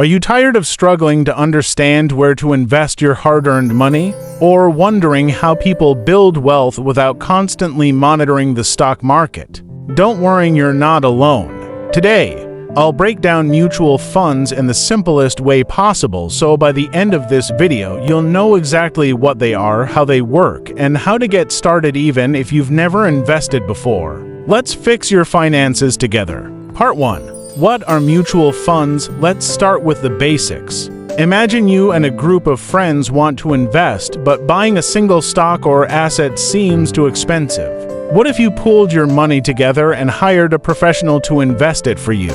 Are you tired of struggling to understand where to invest your hard-earned money? Or wondering how people build wealth without constantly monitoring the stock market? Don't worry, you're not alone. Today, I'll break down mutual funds in the simplest way possible, so by the end of this video, you'll know exactly what they are, how they work, and how to get started even if you've never invested before. Let's fix your finances together. Part 1. What are mutual funds? Let's start with the basics. Imagine you and a group of friends want to invest, but buying a single stock or asset seems too expensive. What if you pooled your money together and hired a professional to invest it for you?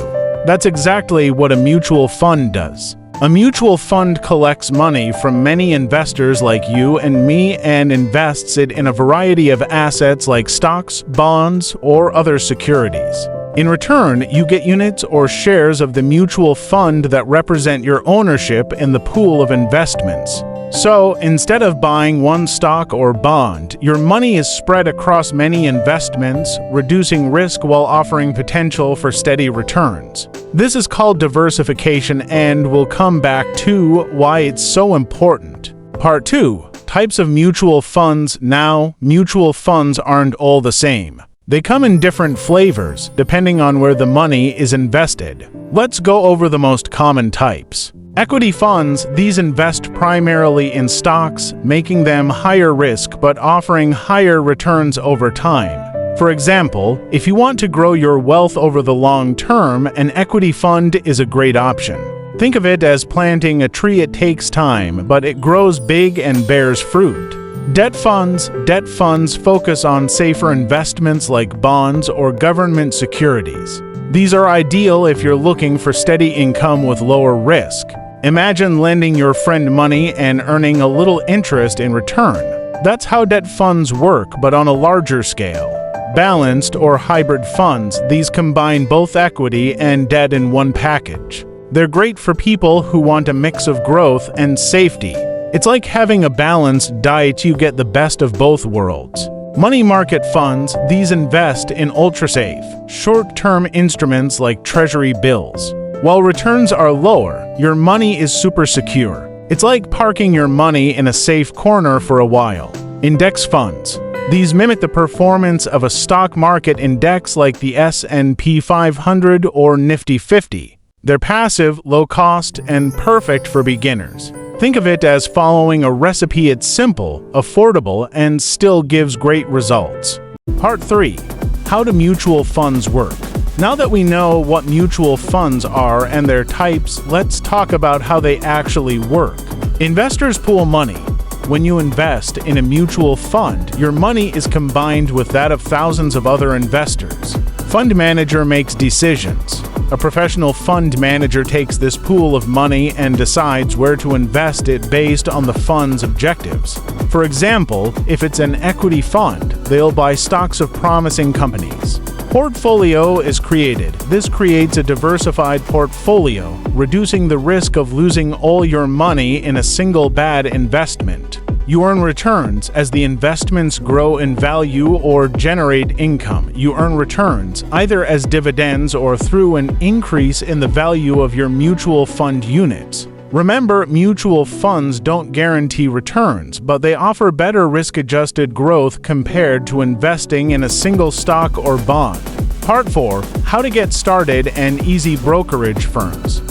That's exactly what a mutual fund does. A mutual fund collects money from many investors like you and me and invests it in a variety of assets like stocks, bonds, or other securities. In return, you get units or shares of the mutual fund that represent your ownership in the pool of investments. So, instead of buying one stock or bond, your money is spread across many investments, reducing risk while offering potential for steady returns. This is called diversification, and we'll come back to why it's so important. Part 2. Types of mutual funds. Now, mutual funds aren't all the same. They come in different flavors, depending on where the money is invested. Let's go over the most common types. Equity funds. These invest primarily in stocks, making them higher risk but offering higher returns over time. For example, if you want to grow your wealth over the long term, an equity fund is a great option. Think of it as planting a tree. It takes time, but it grows big and bears fruit. Debt funds. Debt funds focus on safer investments like bonds or government securities. These are ideal if you're looking for steady income with lower risk. Imagine lending your friend money and earning a little interest in return. That's how debt funds work, but on a larger scale. Balanced or hybrid funds. These combine both equity and debt in one package. They're great for people who want a mix of growth and safety. It's like having a balanced diet. You get the best of both worlds. Money market funds. These invest in ultra-safe, short-term instruments like treasury bills. While returns are lower, your money is super secure. It's like parking your money in a safe corner for a while. Index funds. These mimic the performance of a stock market index like the S&P 500 or Nifty 50. They're passive, low-cost, and perfect for beginners. Think of it as following a recipe. It's simple, affordable, and still gives great results. Part 3. How do mutual funds work? Now that we know what mutual funds are and their types, let's talk about how they actually work. Investors pool money. When you invest in a mutual fund, your money is combined with that of thousands of other investors. Fund manager makes decisions. A professional fund manager takes this pool of money and decides where to invest it based on the fund's objectives. For example, if it's an equity fund, they'll buy stocks of promising companies. Portfolio is created. This creates a diversified portfolio, reducing the risk of losing all your money in a single bad investment. You earn returns as the investments grow in value or generate income. You earn returns either as dividends or through an increase in the value of your mutual fund units. Remember, mutual funds don't guarantee returns, but they offer better risk-adjusted growth compared to investing in a single stock or bond. Part 4. How to get started and easy brokerage firms.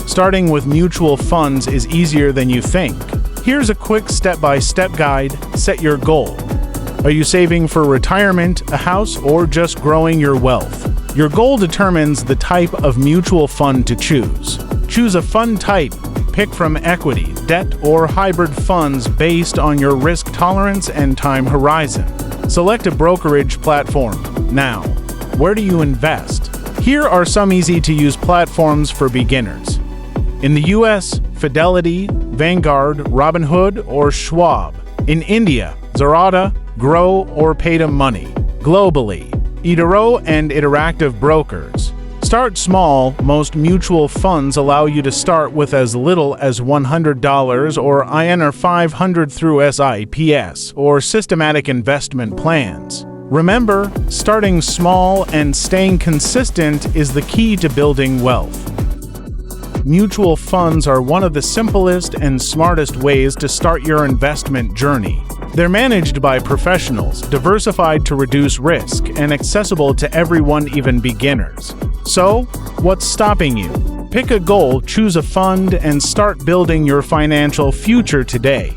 Starting with mutual funds is easier than you think. Here's a quick step-by-step guide. Set your goal. Are you saving for retirement, a house, or just growing your wealth? Your goal determines the type of mutual fund to choose. Choose a fund type. Pick from equity, debt, or hybrid funds based on your risk tolerance and time horizon. Select a brokerage platform. Now, where do you invest? Here are some easy-to-use platforms for beginners. In the US, Fidelity, Vanguard, Robinhood, or Schwab. In India, Zerodha, Groww, or Paytm Money. Globally, eToro and Interactive Brokers. Start small. Most mutual funds allow you to start with as little as $100 or INR 500 through SIPs or systematic investment plans. Remember, starting small and staying consistent is the key to building wealth. Mutual funds are one of the simplest and smartest ways to start your investment journey. They're managed by professionals, diversified to reduce risk, and accessible to everyone, even beginners. So, what's stopping you? Pick a goal, choose a fund, and start building your financial future today.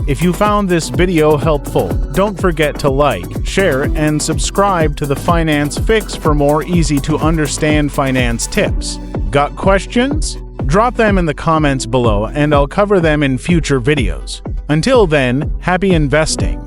If you found this video helpful, don't forget to like, share, and subscribe to the Finance Fix for more easy-to-understand finance tips. Got questions? Drop them in the comments below and I'll cover them in future videos. Until then, happy investing!